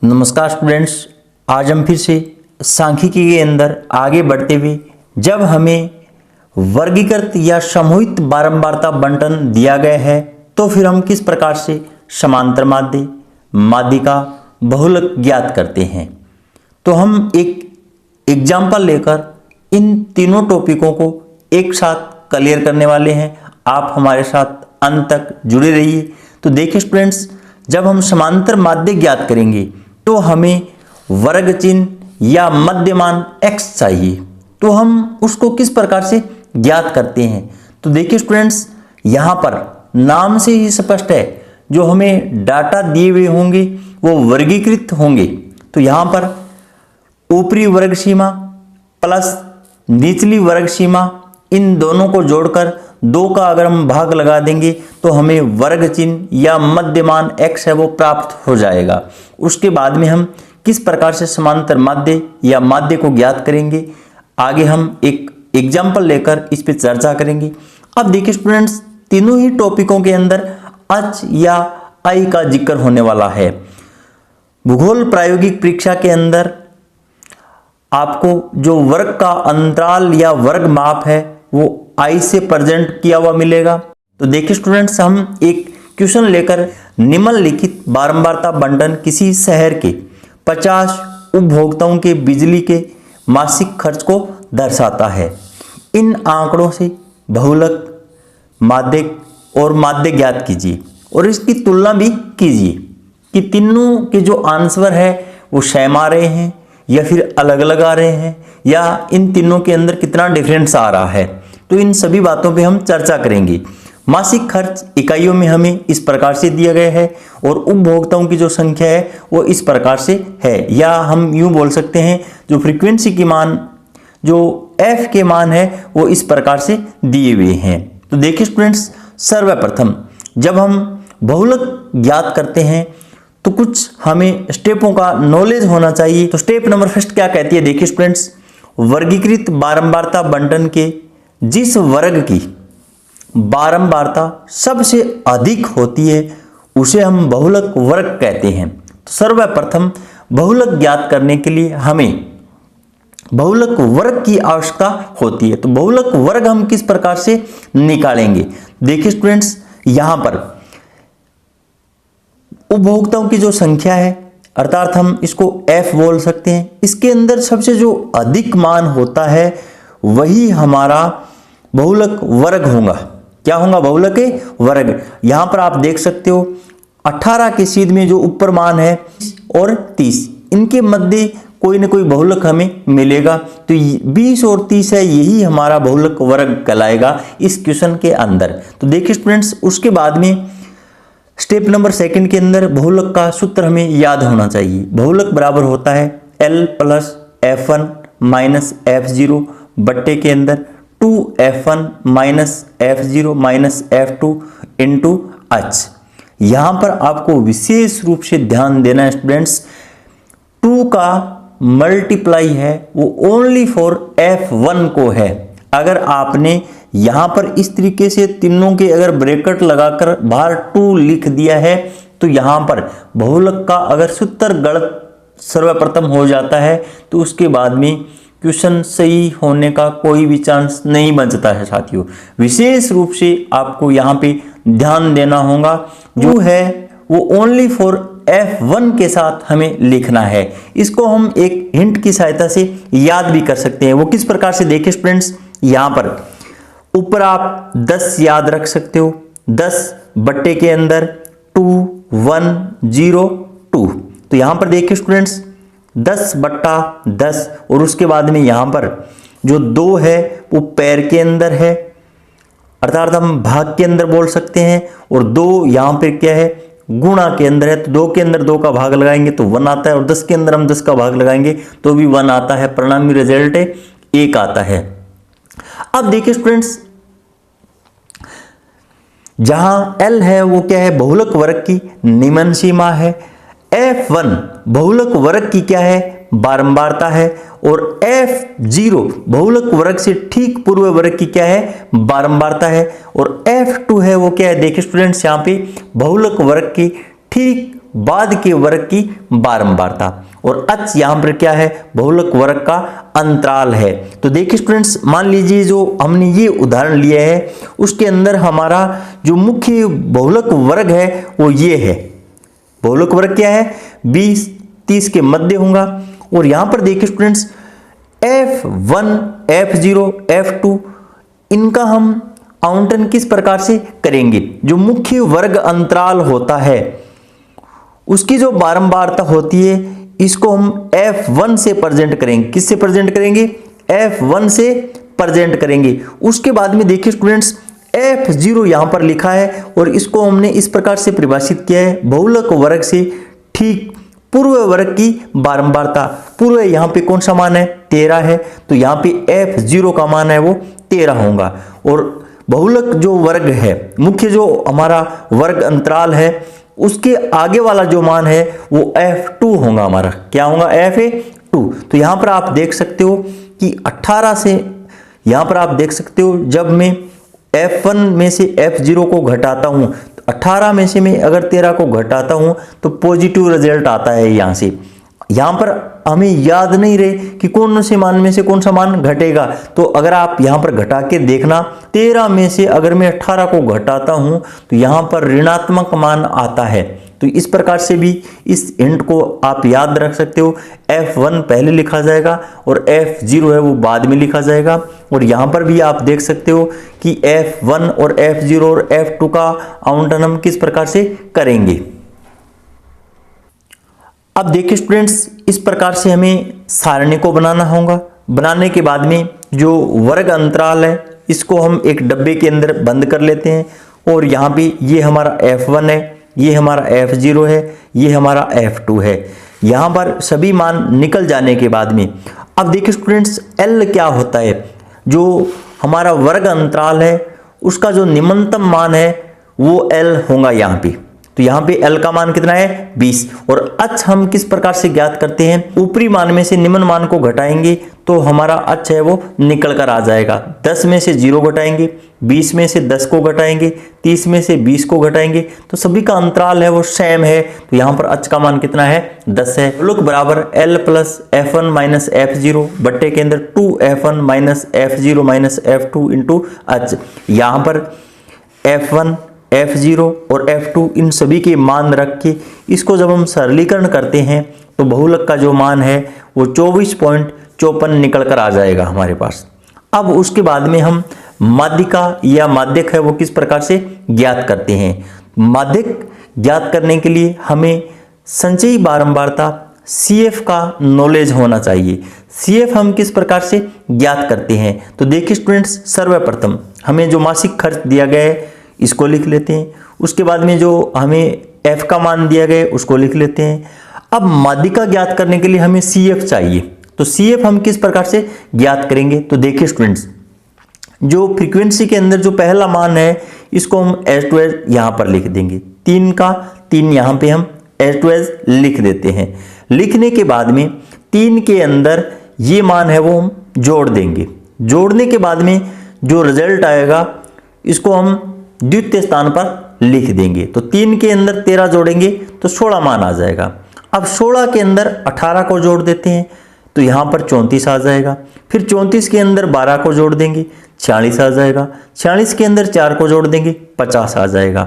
नमस्कार स्टूडेंट्स, आज हम फिर से सांख्यिकी के अंदर आगे बढ़ते हुए जब हमें वर्गीकृत या समूहित बारंबारता बंटन दिया गया है तो फिर हम किस प्रकार से समांतर माध्य, माध्यिका, बहुलक ज्ञात करते हैं। तो हम एक एग्जाम्पल लेकर इन तीनों टॉपिकों को एक साथ क्लियर करने वाले हैं। आप हमारे साथ अंत तक जुड़े रहिए। तो देखिए स्टूडेंट्स, जब हम समांतर माध्य ज्ञात करेंगे तो हमें वर्ग चिन्ह या मध्यमान x चाहिए। तो हम उसको किस प्रकार से ज्ञात करते हैं। तो देखिए स्टूडेंट्स, यहाँ पर नाम से ही स्पष्ट है, जो हमें डाटा दिए हुए होंगे वो वर्गीकृत होंगे। तो यहाँ पर ऊपरी वर्ग सीमा प्लस निचली वर्ग सीमा, इन दोनों को जोड़कर 2 का अगर हम भाग लगा देंगे तो हमें वर्ग चिन्ह या मध्यमान x है वो प्राप्त हो जाएगा। उसके बाद में हम किस प्रकार से समांतर माध्य या माध्य को ज्ञात करेंगे, आगे हम एक एग्जाम्पल लेकर इस पे चर्चा करेंगे। अब देखिए स्टूडेंट्स, तीनों ही टॉपिकों के अंदर अच या आई का जिक्र होने वाला है। भूगोल प्रायोगिक परीक्षा के अंदर आपको जो वर्ग का अंतराल या वर्ग माप है वो आई से प्रेजेंट किया हुआ मिलेगा। तो देखिए स्टूडेंट्स, हम एक क्वेश्चन लेकर निम्नलिखित बारंबारता बंटन किसी शहर के 50 उपभोक्ताओं के बिजली के मासिक खर्च को दर्शाता है। इन आंकड़ों से बहुलक, माध्यक और माध्य ज्ञात कीजिए और इसकी तुलना भी कीजिए कि तीनों के जो आंसर है वो सेम आ रहे हैं या फिर अलग अलग आ रहे हैं, या इन तीनों के अंदर कितना डिफरेंस आ रहा है। तो इन सभी बातों पे हम चर्चा करेंगे। मासिक खर्च इकाइयों में हमें इस प्रकार से दिया गया है और उपभोक्ताओं की जो संख्या है वो इस प्रकार से है, या हम यूं बोल सकते हैं जो फ्रीक्वेंसी की मान, जो f के मान है वो इस प्रकार से दिए हुए हैं। तो देखिए स्टूडेंट्स, सर्वप्रथम जब हम बहुलक ज्ञात करते हैं तो कुछ हमें स्टेपों का नॉलेज होना चाहिए। तो स्टेप नंबर फर्स्ट क्या कहती है, देखिए स्टूडेंट्स, वर्गीकृत बारंबारता बंटन के जिस वर्ग की बारंबारता सबसे अधिक होती है उसे हम बहुलक वर्ग कहते हैं। तो सर्वप्रथम बहुलक ज्ञात करने के लिए हमें बहुलक वर्ग की आवश्यकता होती है। तो बहुलक वर्ग हम किस प्रकार से निकालेंगे, देखिए स्टूडेंट्स, यहां पर उपभोक्ताओं की जो संख्या है अर्थात हम इसको f बोल सकते हैं, इसके अंदर सबसे जो अधिक मान होता है वही हमारा बहुलक वर्ग होगा। क्या होगा, बहुलक वर्ग। यहां पर आप देख सकते हो 18 के सीध में जो ऊपर मान है और 30, इनके मध्य कोई ना कोई बहुलक हमें मिलेगा। तो 20 और 30 है, यही हमारा बहुलक वर्ग कहलाएगा इस क्वेश्चन के अंदर। तो देखिए स्टूडेंट्स, उसके बाद में स्टेप नंबर सेकंड के अंदर बहुलक का सूत्र हमें याद होना चाहिए। बहुलक बराबर होता है L plus F1 minus F0 बट्टे के अंदर 2F1 minus F0 minus F2 into H। यहाँ पर आपको विशेष रूप से ध्यान देना है स्टूडेंट्स, 2 का मल्टीप्लाई है वो ओनली फॉर F1 को है। अगर आपने यहाँ पर इस तरीके से तीनों के अगर ब्रैकेट लगाकर बाहर 2 लिख दिया है तो यहाँ पर बहुलक का अगर सूत्र गलत सर्वप्रथम हो जाता है तो उसके बाद में क्वेश्चन सही होने का कोई भी चांस नहीं बचता है। साथियों, विशेष रूप से आपको यहाँ पे ध्यान देना होगा, जो है वो ओनली फॉर F1 के साथ हमें लिखना है। इसको हम एक हिंट की सहायता से याद भी कर सकते हैं। वो किस प्रकार से, देखिए स्टूडेंट्स, यहाँ पर ऊपर आप 10 याद रख सकते हो, 10 बट्टे के अंदर 2 1 0 2। तो यहाँ पर देखिए स्टूडेंट्स 10 बट्टा 10 और उसके बाद में यहाँ पर जो 2 है वो पैर के अंदर है, अर्थात हम भाग के अंदर बोल सकते हैं, और 2 यहाँ पे क्या है, गुणा के अंदर है। तो 2 के अंदर 2 का भाग लगाएंगे तो 1 आता है, और 10 के अंदर हम 10 का भाग लगाएंगे तो भी 1 आता है। परिणामी रिजल्ट 1 आता है। अब देखिए स्टूडेंट्स, जहां L है वो क्या है, बहुलक वर्ग की निम्न सीमा है। F1 बहुलक वर्ग की क्या है, बारंबारता है, और F0 बहुलक वर्ग से ठीक पूर्व वर्ग की क्या है, बारंबारता है, और F2 है वो क्या है, देखिए स्टूडेंट्स, यहाँ पे बहुलक वर्ग की ठीक बाद के वर्ग की बारंबारता, और अच यहां पर क्या है, बहुलक वर्ग का अंतराल है। तो देखिए स्टूडेंट्स, मान लीजिए जो हमने ये उदाहरण लिया है उसके अंदर हमारा जो मुख्य बहुलक वर्ग है वो ये है। बहुलक वर्ग क्या है, 20 30 के मध्य होगा। और यहां पर देखिए स्टूडेंट्स, F1 F0 F2 इनका हम आवंटन किस प्रकार से करेंगे। जो मुख्य वर्ग अंतराल होता है उसकी जो बारंबारता होती है इसको हम F1 से प्रेजेंट करेंगे। किससे प्रेजेंट करेंगे, F1 से प्रेजेंट करेंगे। उसके बाद में देखिए स्टूडेंट्स, F0 यहां पर लिखा है और इसको हमने इस प्रकार से परिभाषित किया है, बहुलक वर्ग से ठीक पूर्व वर्ग की बारंबारता। पूर्व यहां पे कौन सा मान है, 13 है, तो यहां पे F0 का मान है वो 13 होगा। और बहुलक जो वर्ग है, मुख्य जो हमारा वर्ग अंतराल है, उसके आगे वाला जो मान है वो F2 होगा हमारा। क्या होगा, F2। तो यहां पर आप देख सकते हो कि 18 से, यहां पर आप देख सकते हो जब मैं F1 में से F0 को घटाता हूं, तो 18 में से मैं अगर 13 को घटाता हूं तो पॉजिटिव रिजल्ट आता है। यहां से यहां पर हमें याद नहीं रहे कि कौन से मान में से कौन सा मान घटेगा, तो अगर आप यहां पर घटा के देखना, 13 में से अगर मैं 18 को घटाता हूं तो यहां पर ऋणात्मक मान आता है। तो इस प्रकार से भी इस हिंट को आप याद रख सकते हो। F1 पहले लिखा जाएगा और F0 है वो बाद में लिखा जाएगा। और यहां पर भी आप देख सकते हो कि F1 और F0 और F2 का आवंटन हम किस प्रकार से करेंगे। अब देखिए स्टूडेंट्स, इस प्रकार से हमें सारणी को बनाना होगा। बनाने के बाद में जो वर्ग अंतराल है इसको हम एक डब्बे के अंदर बंद कर लेते हैं। और यहाँ पे ये हमारा F1 है, ये हमारा F0 है, ये हमारा F2 है। यहाँ पर सभी मान निकल जाने के बाद में अब देखिए स्टूडेंट्स, L क्या होता है, जो हमारा वर्ग अंतराल है उसका जो निम्नतम मान है वो L होगा यहाँ पे। तो यहां पे L का मान कितना है, 20। और अच हम किस प्रकार से ज्ञात करते हैं, ऊपरी मान में से निम्न मान को घटाएंगे तो हमारा अच है वो निकल कर आ जाएगा। 10 में से 0 घटाएंगे, 20 में से 10 को घटाएंगे, 30 में से 20 को घटाएंगे, तो सभी का अंतराल है वो सेम है। तो यहां पर अच का मान कितना है, 10 है। लोग बराबर L plus F1 minus F0 बट्टे के अंदर 2F1 minus F0 minus F2 into अच। यहां पर F1 F0 और F2 इन सभी के मान रख के इसको जब हम सरलीकरण करते हैं तो बहुलक का जो मान है वो 24.54 निकल कर आ जाएगा हमारे पास। अब उसके बाद में हम माध्यिका या माध्यक है वो किस प्रकार से ज्ञात करते हैं। माध्यक ज्ञात करने के लिए हमें संचयी बारंबारता CF का नॉलेज होना चाहिए। CF हम किस प्रकार से ज्ञात करते हैं, तो देखिए स्टूडेंट्स, सर्वप्रथम हमें जो मासिक खर्च दिया गया है इसको लिख लेते हैं। उसके बाद में जो हमें F का मान दिया गया है उसको लिख लेते हैं। अब माध्यिका ज्ञात करने के लिए हमें CF चाहिए, तो CF हम किस प्रकार से ज्ञात करेंगे, तो देखिए स्टूडेंट्स, जो फ्रीक्वेंसी के अंदर जो पहला मान है इसको हम S2S यहां पर लिख देंगे। 3 का 3 यहां पे हम S2S लिख देते हैं। लिखने के बाद में 3 के अंदर ये मान है वो हम जोड़ देंगे। जोड़ने के बाद में जो रिजल्ट आएगा इसको हम द्वितीय स्थान पर लिख देंगे। तो 3 के अंदर 13 जोड़ेंगे तो 16 मान आ जाएगा। अब 16 के अंदर 18 को जोड़ देते हैं तो यहां पर 34 आ जाएगा। फिर 34 के अंदर 12 को जोड़ देंगे, 46 आ जाएगा। 46 के अंदर 4 को जोड़ देंगे, 50 आ जाएगा।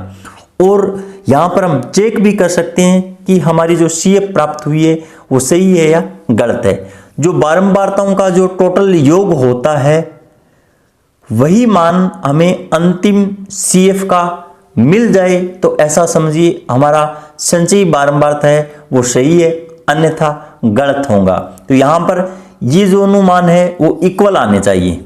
और यहां पर हम चेक भी कर सकते हैं कि हमारी जो CF प्राप्त हुई है वो सही है या गलत है। जो बारंबारताओं का जो टोटल योग होता है वही मान हमें अंतिम CF का मिल जाए तो ऐसा समझिए हमारा संचयी बारंबारता है वो सही है, अन्यथा गलत होगा। तो यहां पर ये दोनों मान है वो इक्वल आने चाहिए।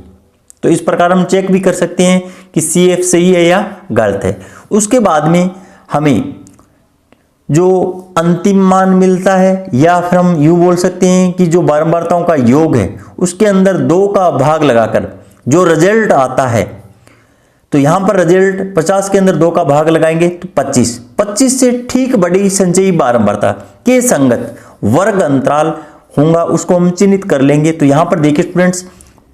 तो इस प्रकार हम चेक भी कर सकते हैं कि CF सही है या गलत है। उसके बाद में हमें जो अंतिम मान मिलता है, या फिर हम यूं बोल सकते हैं कि जो बारंबारताओं का योग है उसके अंदर 2 का भाग लगाकर जो रिजल्ट आता है, तो यहां पर रिजल्ट 50 के अंदर 2 का भाग लगाएंगे तो 25 से ठीक बड़ी संचयी बारंबारता के संगत वर्ग अंतराल होगा, उसको हम चिन्हित कर लेंगे। तो यहां पर देखिए स्टूडेंट्स,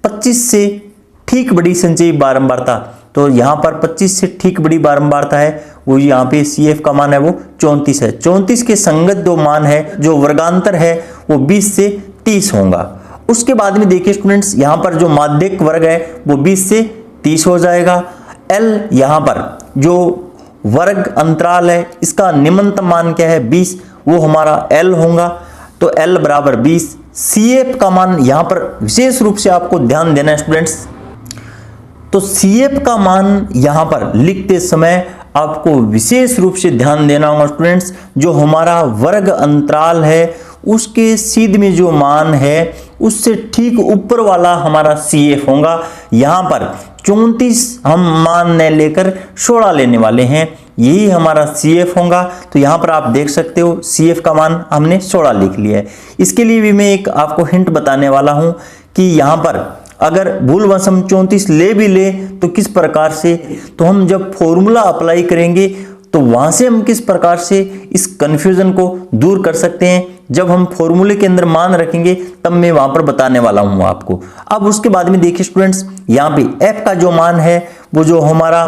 25 से ठीक बड़ी संचयी बारंबारता तो यहाँ पर 25 से ठीक बड़ी बारंबारता है, वो यहाँ पे CF का मान है वो 34 है। 34 के संगत जो मान है, जो वर्गांतर है, वो 20 से 30 होगा। उसके बाद में देखिए स्टूडेंट्स, यहाँ पर जो माध्यिक वर्ग है वो 20 से 30 हो जाएगा। L यहाँ पर जो वर्ग अंतराल है, इसका निम्नतम मान क्या है 20, वो हमारा L होगा। तो L बराबर 20। CF का मान यहाँ पर विशेष रूप से आपको ध्यान देना है स्टूडेंट्स। तो CF का मान यहाँ पर लिखते समय आपको विशेष रूप से ध्यान देना होगा स्टूडेंट्स। जो हमारा वर्ग अंतराल है उसके सीध में जो मान है उससे ठीक ऊपर वाला हमारा CF होगा। यहाँ पर 34 हम मान न लेकर 16 लेने वाले हैं, यही हमारा CF होगा। तो यहाँ पर आप देख सकते हो CF का मान हमने 16 लिख लिया है। इसके लिए भी मैं एक आपको हिंट बताने वाला हूँ कि यहाँ पर अगर भूलवश हम 34 ले भी ले तो किस प्रकार से, तो हम जब फॉर्मूला अप्लाई करेंगे तो वहां से हम किस प्रकार से इस कंफ्यूजन को दूर कर सकते हैं, जब हम फॉर्मूले के अंदर मान रखेंगे तब मैं वहां पर बताने वाला हूं आपको। अब उसके बाद में देखिए स्टूडेंट्स, यहाँ पे f का जो मान है वो जो हमारा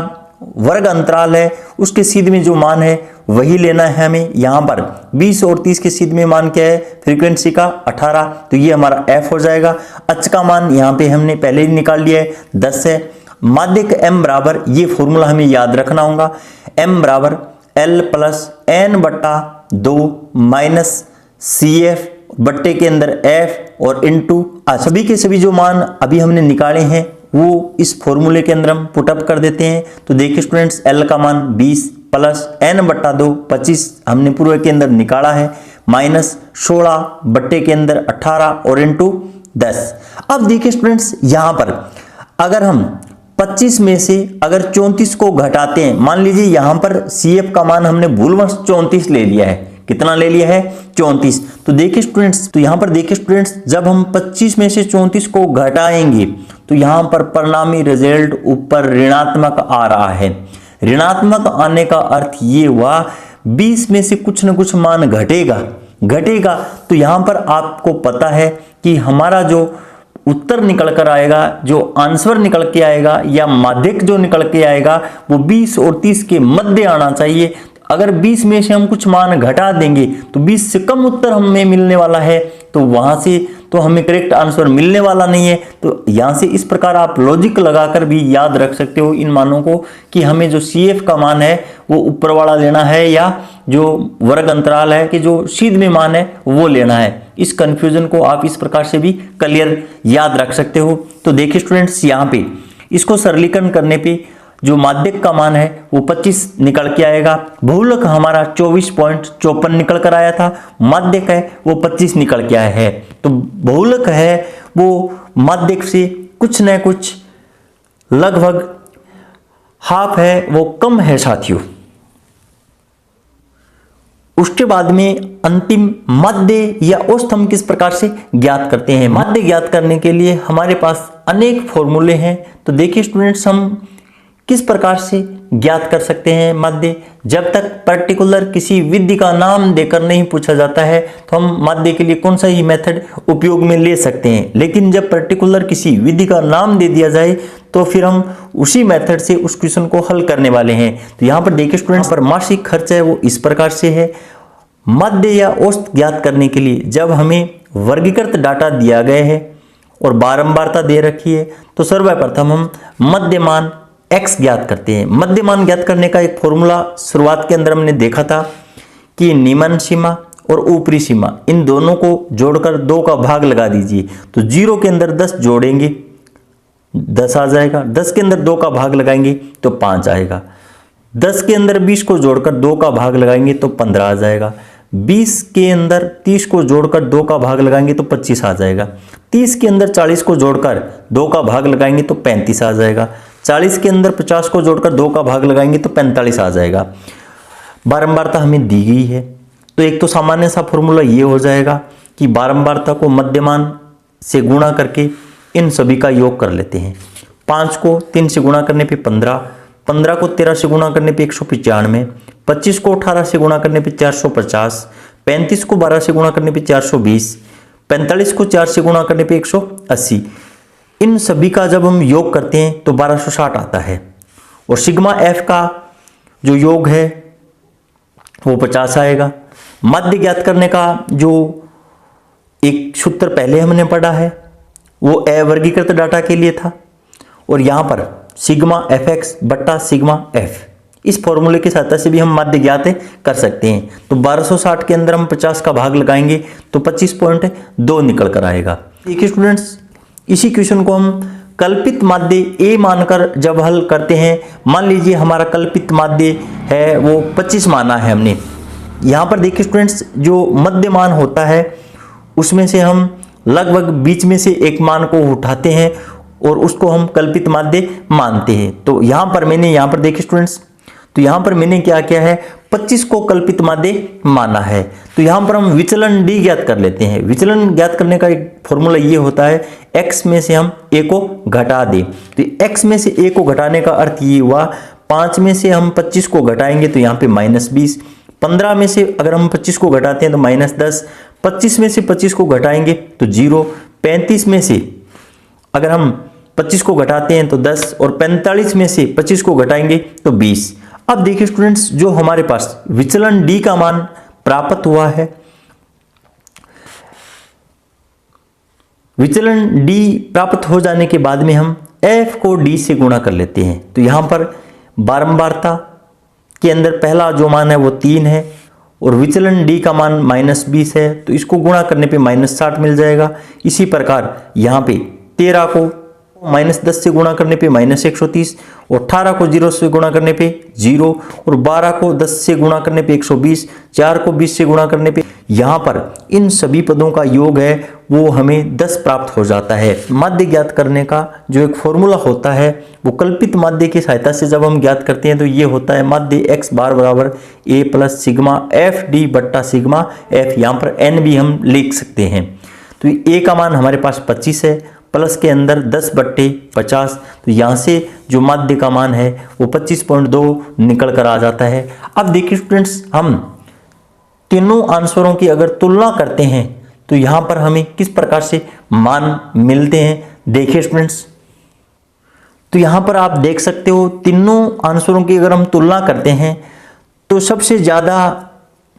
वर्ग अंतराल है उसके सीध में जो मान है वही लेना है हमें। यहाँ पर 20 और 30 के सीध में मान क्या है, फ्रीक्वेंसी का 18, तो ये हमारा f हो जाएगा। h का मान यहाँ पे हमने पहले ही निकाल लिया है, 10 है। माध्यिक m बराबर, ये फॉर्मूला हमें याद रखना होगा, m बराबर L प्लस n बट्टा 2 माइनस CF बट्टे के अंदर f और इंटू सभी के सभी जो मान अभी हमने निकाले हैं वो इस फॉर्मूले के अंदर हम पुटअप कर देते हैं। तो देखिए स्टूडेंट्स, L का मान 20 प्लस n बट्टा 2 25 हमने पूरे के अंदर निकाला है, माइनस 16 बट्टे के अंदर 18 और इंटू 10। अब देखिए स्टूडेंट्स, यहाँ पर अगर हम 25 में से अगर 34 को घटाते हैं, मान लीजिए यहाँ पर CF का मान हमने भूलवश 34 ले लिया है, कितना ले लिया है 34। तो देखिए स्टूडेंट्स, तो यहाँ पर देखिए स्टूडेंट्स, जब हम 25 में से 34 को घटाएंगे तो यहाँ पर परिणामी रिजल्ट ऊपर ऋणात्मक आ रहा है। ऋणात्मक आने का अर्थ ये हुआ 20 में से कुछ न कुछ मान घटेगा। तो यहाँ पर आपको पता है कि हमारा जो उत्तर निकल कर आएगा, जो आंसर निकल के आएगा या माध्यिक जो निकल के आएगा वो 20 और 30 के मध्य आना चाहिए। अगर 20 में से हम कुछ मान घटा देंगे तो 20 से कम उत्तर हमें मिलने वाला है, तो वहां से तो हमें करेक्ट आंसर मिलने वाला नहीं है। तो यहां से इस प्रकार आप लॉजिक लगाकर भी याद रख सकते हो इन मानों को कि हमें जो CF का मान है वो ऊपर वाला लेना है या जो वर्ग अंतराल है कि जो सीध में मान है वो लेना है। इस कंफ्यूजन को आप इस प्रकार से भी क्लियर याद रख सकते हो। तो देखिए स्टूडेंट्स, यहाँ पे इसको सरलीकरण करने पे जो माध्यिक का मान है वो 25 निकल के आएगा। बहुलक हमारा 24.54 निकल कर आया था, माध्यिक है वो 25 निकल के आया है। तो बहुलक है वो माध्यिक से कुछ न कुछ लगभग हाफ है, वो कम है साथियों। उसके बाद में अंतिम माध्य या औसत हम किस प्रकार से ज्ञात करते हैं। माध्य ज्ञात करने के लिए हमारे पास अनेक फॉर्मूले हैं। तो देखिए स्टूडेंट्स, हम किस प्रकार से ज्ञात कर सकते हैं माध्य। जब तक पर्टिकुलर किसी विधि का नाम देकर नहीं पूछा जाता है तो हम माध्य के लिए कौन सा ही मेथड उपयोग में ले सकते हैं, लेकिन जब पर्टिकुलर किसी विधि का नाम दे दिया जाए तो फिर हम उसी मेथड से उस क्वेश्चन को हल करने वाले हैं। तो यहाँ पर देखिए स्टूडेंट्स, पर मासिक खर्च है वो इस प्रकार से है। माध्य या औसत ज्ञात करने के लिए जब हमें वर्गीकृत डाटा दिया गया है और बारंबारता दे रखी है तो सर्वप्रथम हम मध्यमान x ज्ञात करते हैं। मध्यमान ज्ञात करने का एक फॉर्मूला शुरुआत के अंदर हमने देखा था कि निम्न सीमा और ऊपरी सीमा इन दोनों को जोड़कर 2 का भाग लगा दीजिए। तो 0 के अंदर 10 जोड़ेंगे 10 आ जाएगा, 10 के अंदर 2 का भाग लगाएंगे तो 5 आएगा, 10 के अंदर 20 को जोड़कर 2 का भाग लगाएंगे तो 15 आ जाएगा, 20 के अंदर 30 को जोड़कर 2 का भाग लगाएंगे तो 25 आ जाएगा, 30 के अंदर 40 को जोड़कर 2 का भाग लगाएंगे तो 35 आ जाएगा, 40 के अंदर 50 को जोड़कर 2 का भाग लगाएंगे तो 45 आ जाएगा। बारंबारता हमें दी गई है तो एक तो सामान्य सा फॉर्मूला ये हो जाएगा कि बारंबारता को मध्यमान से गुणा करके इन सभी का योग कर लेते हैं। 5 को 3 से गुणा करने पे 15, 15 को 13 से गुणा करने पे 195, 25 को 18 से गुणा करने पे 450, 35 को 12 से गुणा करने पे 420, 45 को 4 से गुणा करने पे 180। इन सभी का जब हम योग करते हैं तो 1260 आता है। और सिग्मा एफ का जो योग है वो 50 आएगा। माध्य ज्ञात करने का जो एक सूत्र पहले हमने पढ़ा है वो अवर्गीकृत डाटा के लिए था, और यहां पर सिग्मा एफ एक्स बट्टा सिग्मा एफ, इस फॉर्मूले की सहायता से भी हम माध्य ज्ञात कर सकते हैं। तो 1260 के अंदर हम 50 का भाग लगाएंगे तो 25.2 निकल कर आएगा। देखिए स्टूडेंट्स, इसी क्वेश्चन को हम कल्पित माध्य ए मानकर जब हल करते हैं, मान लीजिए हमारा कल्पित माध्य है वो 25 माना है हमने। यहाँ पर देखिए स्टूडेंट्स, जो मध्य मान होता है उसमें से हम लगभग बीच में से एक मान को उठाते हैं और उसको हम कल्पित माध्य मानते हैं। तो यहाँ पर देखिए स्टूडेंट्स, तो यहाँ पर मैंने क्या किया है, 25 को कल्पित माध्य माना है। तो यहाँ पर हम विचलन डी ज्ञात कर लेते हैं। विचलन ज्ञात करने का एक फॉर्मूला ये होता है, x में से हम a को घटा दें। तो x में से a को घटाने का अर्थ ये हुआ, 5 में से हम 25 को घटाएंगे तो यहाँ पे -20, 15 में से अगर हम 25 को घटाते हैं तो -10, 25 में से 25 को घटाएंगे तो 0, 35 में से अगर हम 25 को घटाते हैं तो 10, और 45 में से 25 को घटाएंगे तो 20। अब देखिए स्टूडेंट्स, जो हमारे पास विचलन d का मान प्राप्त हुआ है, विचलन d प्राप्त हो जाने के बाद में हम f को d से गुणा कर लेते हैं। तो यहां पर बारंबारता के अंदर पहला जो मान है वो 3 है, और विचलन d का मान -20 है, तो इसको गुणा करने पे -60 मिल जाएगा। इसी प्रकार यहाँ पे 13 को -10 से गुणा करने पे -130, और 18 को 0 से गुणा करने पे 0, और 12 को 10 से गुणा करने पे 120, 4 को 20 से गुणा करने पे, यहाँ पर इन सभी पदों का योग है वो हमें 10 प्राप्त हो जाता है। माध्य ज्ञात करने का जो एक फॉर्मूला होता है वो कल्पित माध्य की सहायता से जब हम ज्ञात करते हैं तो ये होता है माध्य x बार बराबर a plus sigma F D बट्टा सिग्मा एफ, यहाँ पर n भी हम लिख सकते हैं। तो a का मान हमारे पास 25 है, प्लस के अंदर 10/50, तो यहाँ से जो माध्य का मान है वो 25.2 निकल कर आ जाता है। अब देखिए स्टूडेंट्स, हम तीनों आंसरों की अगर तुलना करते हैं तो यहाँ पर हमें किस प्रकार से मान मिलते हैं। देखिए स्टूडेंट्स, तो यहाँ पर आप देख सकते हो तीनों आंसरों की अगर हम तुलना करते हैं तो सबसे ज़्यादा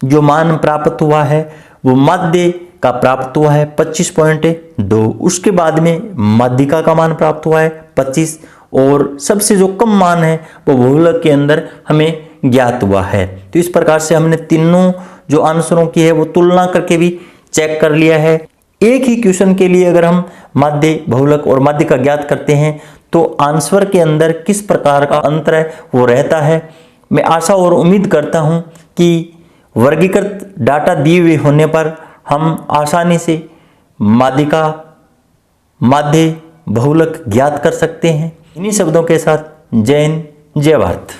जो मान प्राप्त हुआ है वो माध्य का प्राप्त हुआ है 25.2, उसके बाद में माध्यिका का मान प्राप्त हुआ है 25, और सबसे जो कम मान है वो बहुलक के अंदर हमें ज्ञात हुआ है। तो इस प्रकार से हमने तीनों जो आंसरों की है वो तुलना करके भी चेक कर लिया है। एक ही क्वेश्चन के लिए अगर हम माध्य, बहुलक और माध्यिका ज्ञात करते हैं तो आंसर के अंदर किस प्रकार का अंतर है वो रहता है। मैं आशा और उम्मीद करता हूँ कि वर्गीकृत डाटा दिए हुए होने पर हम आसानी से माध्यिका, माध्य, बहुलक ज्ञात कर सकते हैं। इन्हीं शब्दों के साथ जय हिंद, जय भारत।